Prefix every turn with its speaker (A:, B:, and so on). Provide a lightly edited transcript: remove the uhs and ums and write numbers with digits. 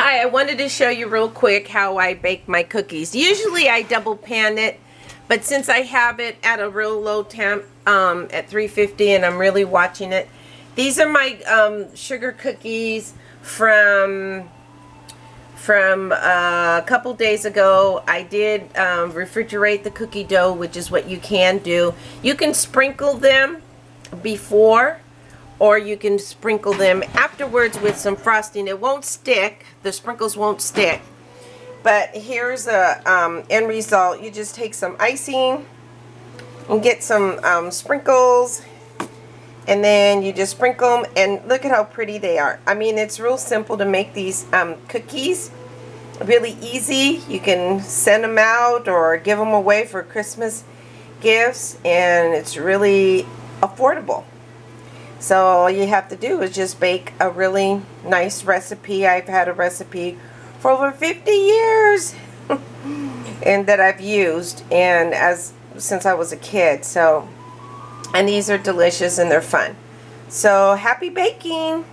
A: Hi, I wanted to show you real quick how I bake my cookies. Usually I double pan it, but since I have it at a real low temp at 350 and I'm really watching it, these are my sugar cookies from a couple days ago. I did refrigerate the cookie dough, which is what you can do. You can sprinkle them before, or you can sprinkle them afterwards with some frosting. It won't stick. The sprinkles won't stick. But here's a end result. You just take some icing and get some sprinkles, and then you just sprinkle them, and look at how pretty they are. I mean, it's real simple to make these cookies. Really easy. You can send them out or give them away for Christmas gifts, and it's really affordable. So all you have to do is just bake a really nice recipe. I've had a recipe for over 50 years and that I've used and since I was a kid. So, and these are delicious and they're fun. So happy baking.